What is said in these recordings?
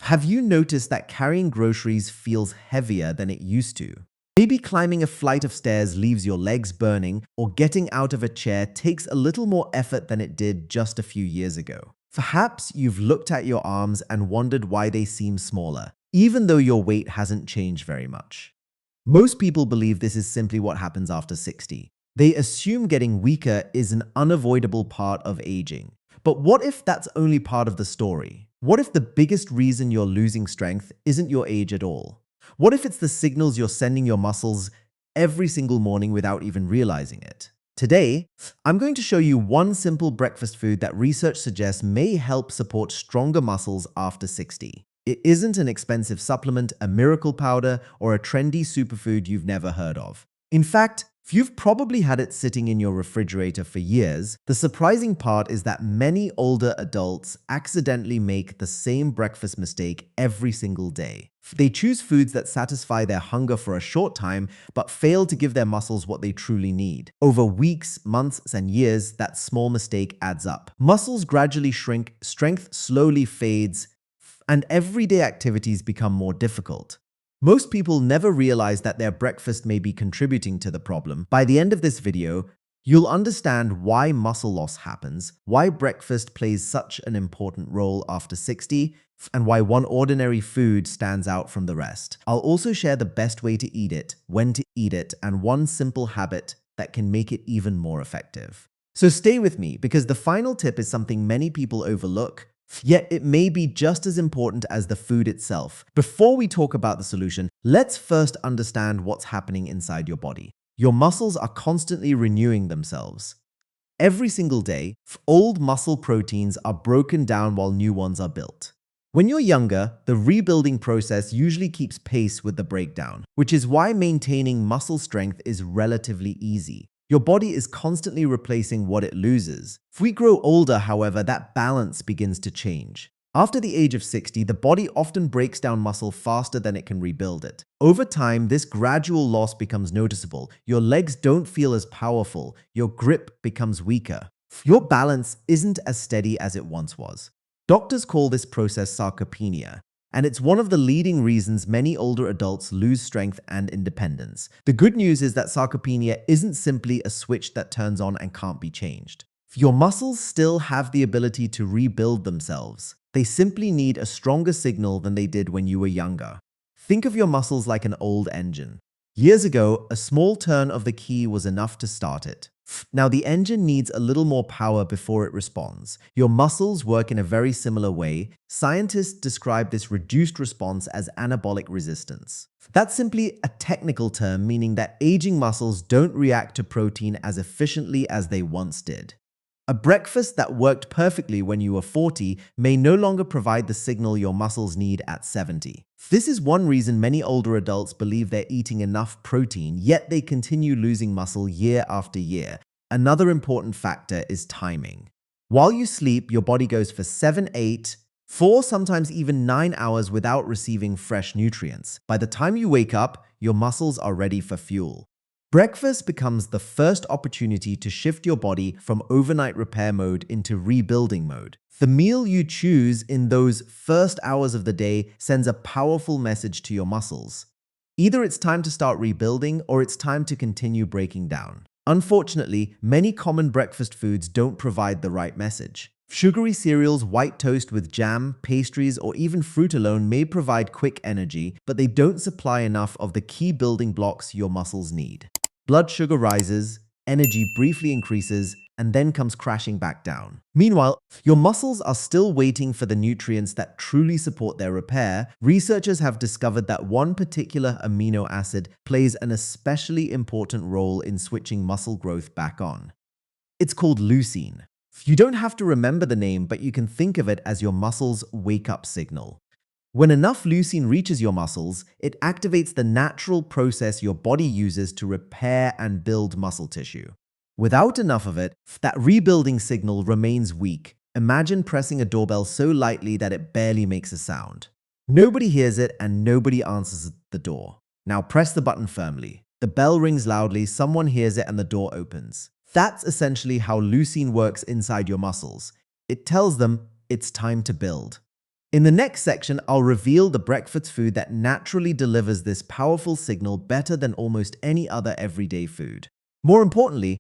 Have you noticed that carrying groceries feels heavier than it used to? Maybe climbing a flight of stairs leaves your legs burning, or getting out of a chair takes a little more effort than it did just a few years ago. Perhaps you've looked at your arms and wondered why they seem smaller, even though your weight hasn't changed very much. Most people believe this is simply what happens after 60. They assume getting weaker is an unavoidable part of aging. But what if that's only part of the story? What if the biggest reason you're losing strength isn't your age at all? What if it's the signals you're sending your muscles every single morning without even realizing it? Today, I'm going to show you one simple breakfast food that research suggests may help support stronger muscles after 60. It isn't an expensive supplement, a miracle powder, or a trendy superfood you've never heard of. In fact, you've probably had it sitting in your refrigerator for years. The surprising part is that many older adults accidentally make the same breakfast mistake every single day. They choose foods that satisfy their hunger for a short time, but fail to give their muscles what they truly need. Over weeks, months, and years, that small mistake adds up. Muscles gradually shrink, strength slowly fades, and everyday activities become more difficult. Most people never realize that their breakfast may be contributing to the problem. By the end of this video, you'll understand why muscle loss happens, why breakfast plays such an important role after 60, and why one ordinary food stands out from the rest. I'll also share the best way to eat it, when to eat it, and one simple habit that can make it even more effective. So stay with me, because the final tip is something many people overlook, yet it may be just as important as the food itself. Before we talk about the solution, let's first understand what's happening inside your body. Your muscles are constantly renewing themselves. Every single day, old muscle proteins are broken down while new ones are built. When you're younger, the rebuilding process usually keeps pace with the breakdown, which is why maintaining muscle strength is relatively easy. Your body is constantly replacing what it loses. If we grow older, however, that balance begins to change. After the age of 60, the body often breaks down muscle faster than it can rebuild it. Over time, this gradual loss becomes noticeable. Your legs don't feel as powerful. Your grip becomes weaker. Your balance isn't as steady as it once was. Doctors call this process sarcopenia, and it's one of the leading reasons many older adults lose strength and independence. The good news is that sarcopenia isn't simply a switch that turns on and can't be changed. Your muscles still have the ability to rebuild themselves. They simply need a stronger signal than they did when you were younger. Think of your muscles like an old engine. Years ago, a small turn of the key was enough to start it. Now the engine needs a little more power before it responds. Your muscles work in a very similar way. Scientists describe this reduced response as anabolic resistance. That's simply a technical term meaning that aging muscles don't react to protein as efficiently as they once did. A breakfast that worked perfectly when you were 40 may no longer provide the signal your muscles need at 70. This is one reason many older adults believe they're eating enough protein, yet they continue losing muscle year after year. Another important factor is timing. While you sleep, your body goes for 7, 8, 4, sometimes even 9 hours without receiving fresh nutrients. By the time you wake up, your muscles are ready for fuel. Breakfast becomes the first opportunity to shift your body from overnight repair mode into rebuilding mode. The meal you choose in those first hours of the day sends a powerful message to your muscles. Either it's time to start rebuilding or it's time to continue breaking down. Unfortunately, many common breakfast foods don't provide the right message. Sugary cereals, white toast with jam, pastries, or even fruit alone may provide quick energy, but they don't supply enough of the key building blocks your muscles need. Blood sugar rises, energy briefly increases, and then comes crashing back down. Meanwhile, your muscles are still waiting for the nutrients that truly support their repair. Researchers have discovered that one particular amino acid plays an especially important role in switching muscle growth back on. It's called leucine. You don't have to remember the name, but you can think of it as your muscles' wake-up signal. When enough leucine reaches your muscles, it activates the natural process your body uses to repair and build muscle tissue. Without enough of it, that rebuilding signal remains weak. Imagine pressing a doorbell so lightly that it barely makes a sound. Nobody hears it and nobody answers the door. Now press the button firmly. The bell rings loudly, someone hears it, and the door opens. That's essentially how leucine works inside your muscles. It tells them it's time to build. In the next section, I'll reveal the breakfast food that naturally delivers this powerful signal better than almost any other everyday food. More importantly,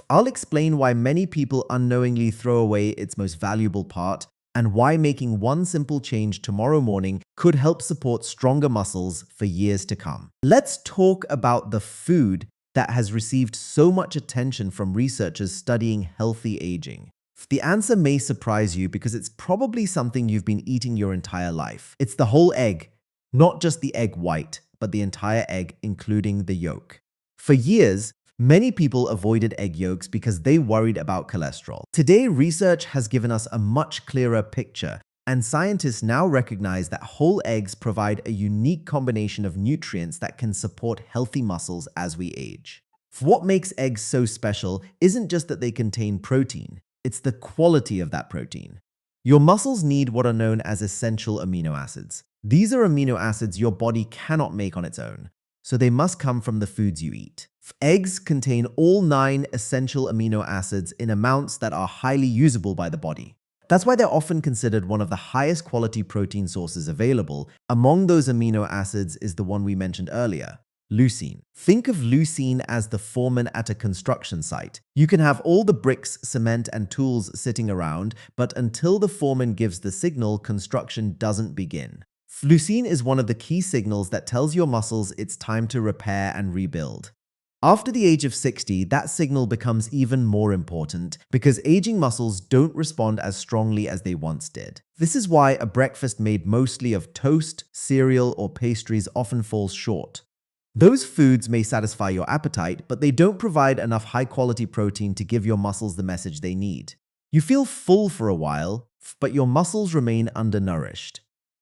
I'll explain why many people unknowingly throw away its most valuable part and why making one simple change tomorrow morning could help support stronger muscles for years to come. Let's talk about the food that has received so much attention from researchers studying healthy aging. The answer may surprise you because it's probably something you've been eating your entire life. It's the whole egg, not just the egg white, but the entire egg, including the yolk. For years, many people avoided egg yolks because they worried about cholesterol. Today, research has given us a much clearer picture, and scientists now recognize that whole eggs provide a unique combination of nutrients that can support healthy muscles as we age. What makes eggs so special isn't just that they contain protein, it's the quality of that protein. Your muscles need what are known as essential amino acids. These are amino acids your body cannot make on its own, so they must come from the foods you eat. Eggs contain all 9 essential amino acids in amounts that are highly usable by the body. That's why they're often considered one of the highest quality protein sources available. Among those amino acids is the one we mentioned earlier, leucine. Think of leucine as the foreman at a construction site. You can have all the bricks, cement, and tools sitting around, but until the foreman gives the signal, construction doesn't begin. Leucine is one of the key signals that tells your muscles it's time to repair and rebuild. After the age of 60, that signal becomes even more important because aging muscles don't respond as strongly as they once did. This is why a breakfast made mostly of toast, cereal, or pastries often falls short. Those foods may satisfy your appetite, but they don't provide enough high-quality protein to give your muscles the message they need. You feel full for a while, but your muscles remain undernourished.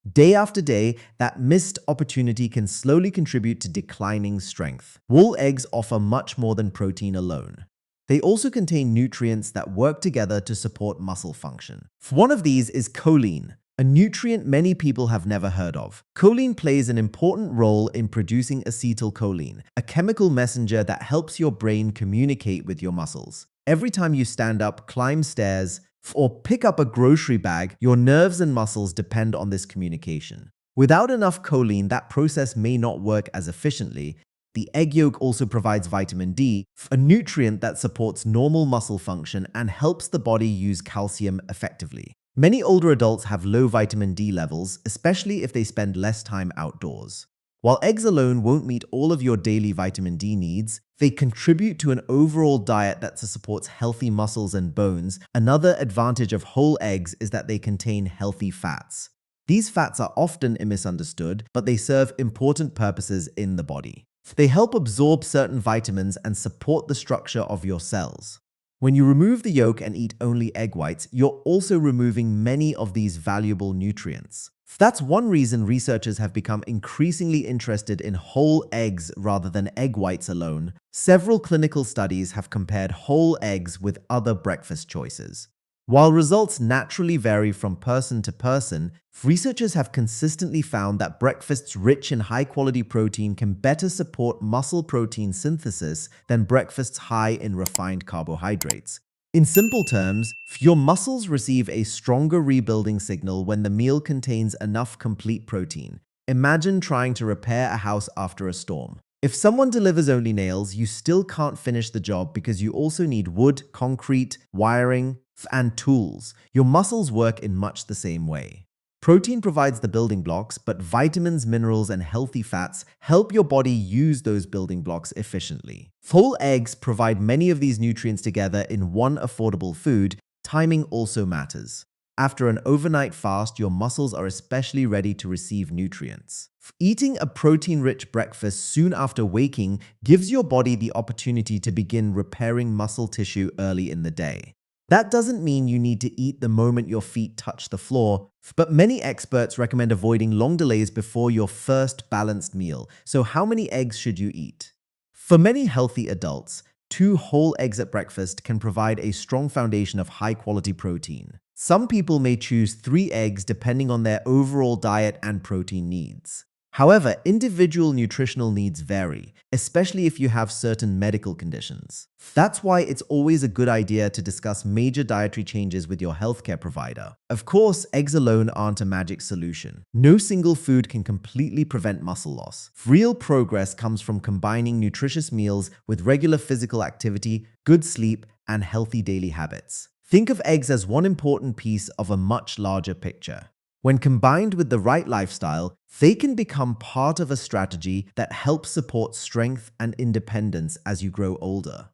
Day after day, that missed opportunity can slowly contribute to declining strength. Whole eggs offer much more than protein alone. They also contain nutrients that work together to support muscle function. One of these is choline, a nutrient many people have never heard of. Choline plays an important role in producing acetylcholine, a chemical messenger that helps your brain communicate with your muscles. Every time you stand up, climb stairs, or pick up a grocery bag, your nerves and muscles depend on this communication. Without enough choline, that process may not work as efficiently. The egg yolk also provides vitamin D, a nutrient that supports normal muscle function and helps the body use calcium effectively. Many older adults have low vitamin D levels, especially if they spend less time outdoors. While eggs alone won't meet all of your daily vitamin D needs, they contribute to an overall diet that supports healthy muscles and bones. Another advantage of whole eggs is that they contain healthy fats. These fats are often misunderstood, but they serve important purposes in the body. They help absorb certain vitamins and support the structure of your cells. When you remove the yolk and eat only egg whites, you're also removing many of these valuable nutrients. That's one reason researchers have become increasingly interested in whole eggs rather than egg whites alone. Several clinical studies have compared whole eggs with other breakfast choices. While results naturally vary from person to person, researchers have consistently found that breakfasts rich in high-quality protein can better support muscle protein synthesis than breakfasts high in refined carbohydrates. In simple terms, your muscles receive a stronger rebuilding signal when the meal contains enough complete protein. Imagine trying to repair a house after a storm. If someone delivers only nails, you still can't finish the job because you also need wood, concrete, wiring, and tools. Your muscles work in much the same way. Protein provides the building blocks, but vitamins, minerals, and healthy fats help your body use those building blocks efficiently. Whole eggs provide many of these nutrients together in one affordable food. Timing also matters. After an overnight fast, your muscles are especially ready to receive nutrients. Eating a protein-rich breakfast soon after waking gives your body the opportunity to begin repairing muscle tissue early in the day. That doesn't mean you need to eat the moment your feet touch the floor, but many experts recommend avoiding long delays before your first balanced meal. So how many eggs should you eat? For many healthy adults, 2 whole eggs at breakfast can provide a strong foundation of high-quality protein. Some people may choose 3 eggs depending on their overall diet and protein needs. However, individual nutritional needs vary, especially if you have certain medical conditions. That's why it's always a good idea to discuss major dietary changes with your healthcare provider. Of course, eggs alone aren't a magic solution. No single food can completely prevent muscle loss. Real progress comes from combining nutritious meals with regular physical activity, good sleep, and healthy daily habits. Think of eggs as one important piece of a much larger picture. When combined with the right lifestyle, they can become part of a strategy that helps support strength and independence as you grow older.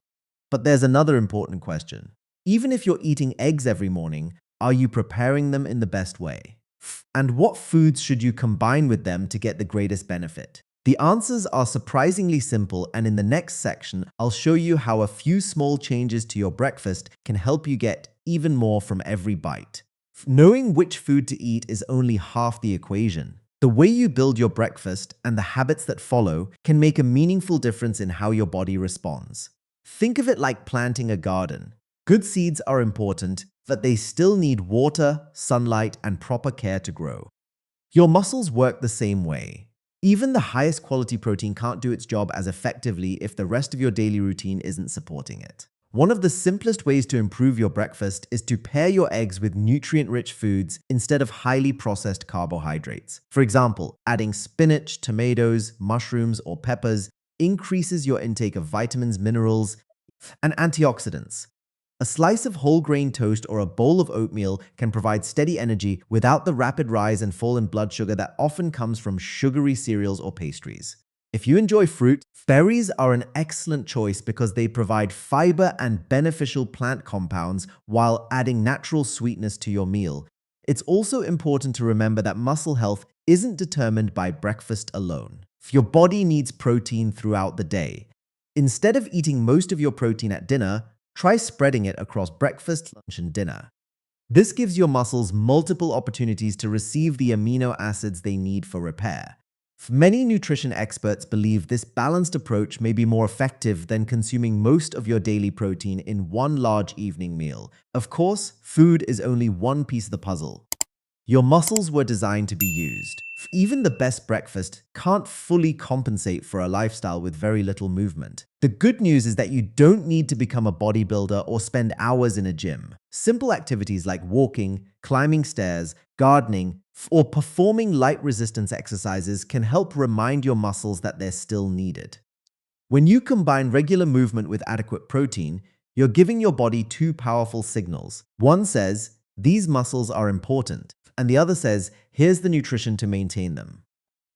But there's another important question. Even if you're eating eggs every morning, are you preparing them in the best way? And what foods should you combine with them to get the greatest benefit? The answers are surprisingly simple, and in the next section, I'll show you how a few small changes to your breakfast can help you get even more from every bite. Knowing which food to eat is only half the equation. The way you build your breakfast and the habits that follow can make a meaningful difference in how your body responds. Think of it like planting a garden. Good seeds are important, but they still need water, sunlight, and proper care to grow. Your muscles work the same way. Even the highest quality protein can't do its job as effectively if the rest of your daily routine isn't supporting it. One of the simplest ways to improve your breakfast is to pair your eggs with nutrient-rich foods instead of highly processed carbohydrates. For example, adding spinach, tomatoes, mushrooms, or peppers increases your intake of vitamins, minerals, and antioxidants. A slice of whole grain toast or a bowl of oatmeal can provide steady energy without the rapid rise and fall in blood sugar that often comes from sugary cereals or pastries. If you enjoy fruit, berries are an excellent choice because they provide fiber and beneficial plant compounds while adding natural sweetness to your meal. It's also important to remember that muscle health isn't determined by breakfast alone. Your body needs protein throughout the day. Instead of eating most of your protein at dinner, try spreading it across breakfast, lunch, and dinner. This gives your muscles multiple opportunities to receive the amino acids they need for repair. Many nutrition experts believe this balanced approach may be more effective than consuming most of your daily protein in one large evening meal. Of course, food is only one piece of the puzzle. Your muscles were designed to be used. Even the best breakfast can't fully compensate for a lifestyle with very little movement. The good news is that you don't need to become a bodybuilder or spend hours in a gym. Simple activities like walking, climbing stairs, gardening, or performing light resistance exercises can help remind your muscles that they're still needed. When you combine regular movement with adequate protein, you're giving your body two powerful signals. One says, "These muscles are important," and the other says, "Here's the nutrition to maintain them."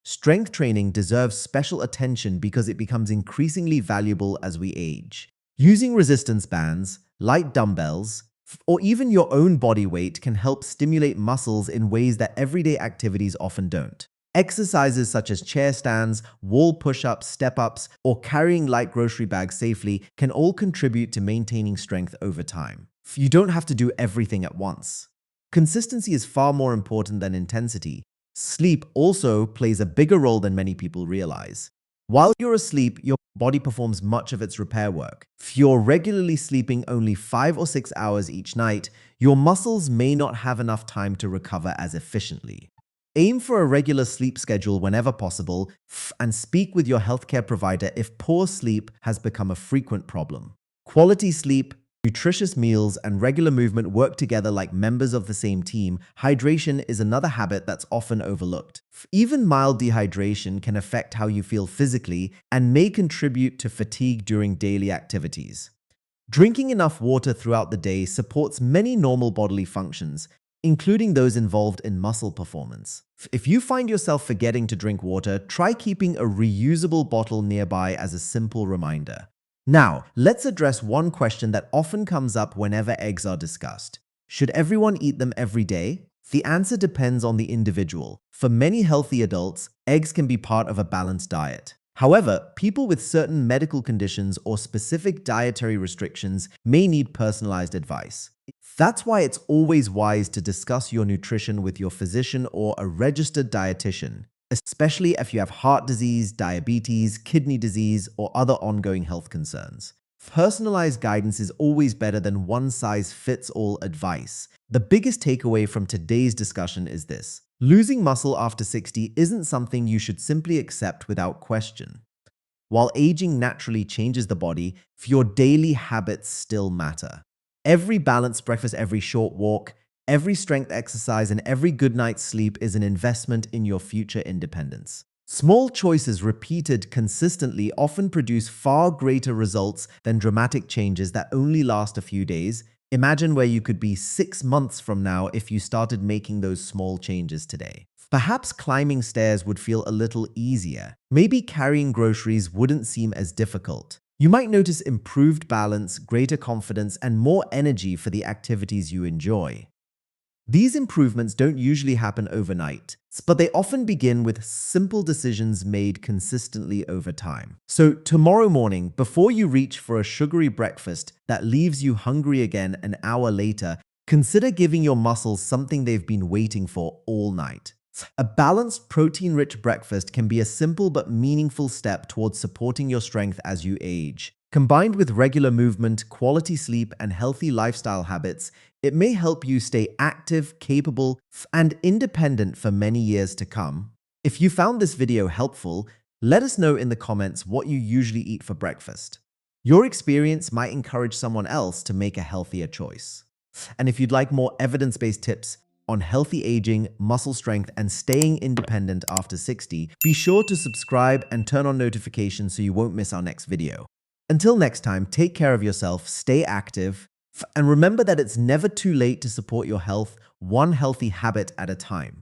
Strength training deserves special attention because it becomes increasingly valuable as we age. Using resistance bands, light dumbbells, or even your own body weight can help stimulate muscles in ways that everyday activities often don't. Exercises such as chair stands, wall push-ups, step-ups, or carrying light grocery bags safely can all contribute to maintaining strength over time. You don't have to do everything at once. Consistency is far more important than intensity. Sleep also plays a bigger role than many people realize. While you're asleep, your body performs much of its repair work. If you're regularly sleeping only 5 or 6 hours each night, your muscles may not have enough time to recover as efficiently. Aim for a regular sleep schedule whenever possible, and speak with your healthcare provider if poor sleep has become a frequent problem. Quality sleep, nutritious meals, and regular movement work together like members of the same team. Hydration is another habit that's often overlooked. Even mild dehydration can affect how you feel physically and may contribute to fatigue during daily activities. Drinking enough water throughout the day supports many normal bodily functions, including those involved in muscle performance. If you find yourself forgetting to drink water, try keeping a reusable bottle nearby as a simple reminder. Now, let's address one question that often comes up whenever eggs are discussed. Should everyone eat them every day? The answer depends on the individual. For many healthy adults, eggs can be part of a balanced diet. However, people with certain medical conditions or specific dietary restrictions may need personalized advice. That's why it's always wise to discuss your nutrition with your physician or a registered dietitian, especially if you have heart disease, diabetes, kidney disease, or other ongoing health concerns. Personalized guidance is always better than one-size-fits-all advice. The biggest takeaway from today's discussion is this: Losing muscle after 60 isn't something you should simply accept without question. While aging naturally changes the body, your daily habits still matter. Every balanced breakfast, every short walk, every strength exercise, and every good night's sleep is an investment in your future independence. Small choices repeated consistently often produce far greater results than dramatic changes that only last a few days. Imagine where you could be 6 months from now if you started making those small changes today. Perhaps climbing stairs would feel a little easier. Maybe carrying groceries wouldn't seem as difficult. You might notice improved balance, greater confidence, and more energy for the activities you enjoy. These improvements don't usually happen overnight, but they often begin with simple decisions made consistently over time. So tomorrow morning, before you reach for a sugary breakfast that leaves you hungry again an hour later, consider giving your muscles something they've been waiting for all night. A balanced, protein-rich breakfast can be a simple but meaningful step towards supporting your strength as you age. Combined with regular movement, quality sleep, and healthy lifestyle habits, it may help you stay active, capable, and independent for many years to come. If you found this video helpful, let us know in the comments what you usually eat for breakfast. Your experience might encourage someone else to make a healthier choice. And if you'd like more evidence-based tips on healthy aging, muscle strength, and staying independent after 60, be sure to subscribe and turn on notifications so you won't miss our next video. Until next time, take care of yourself, stay active, and remember that it's never too late to support your health, one healthy habit at a time.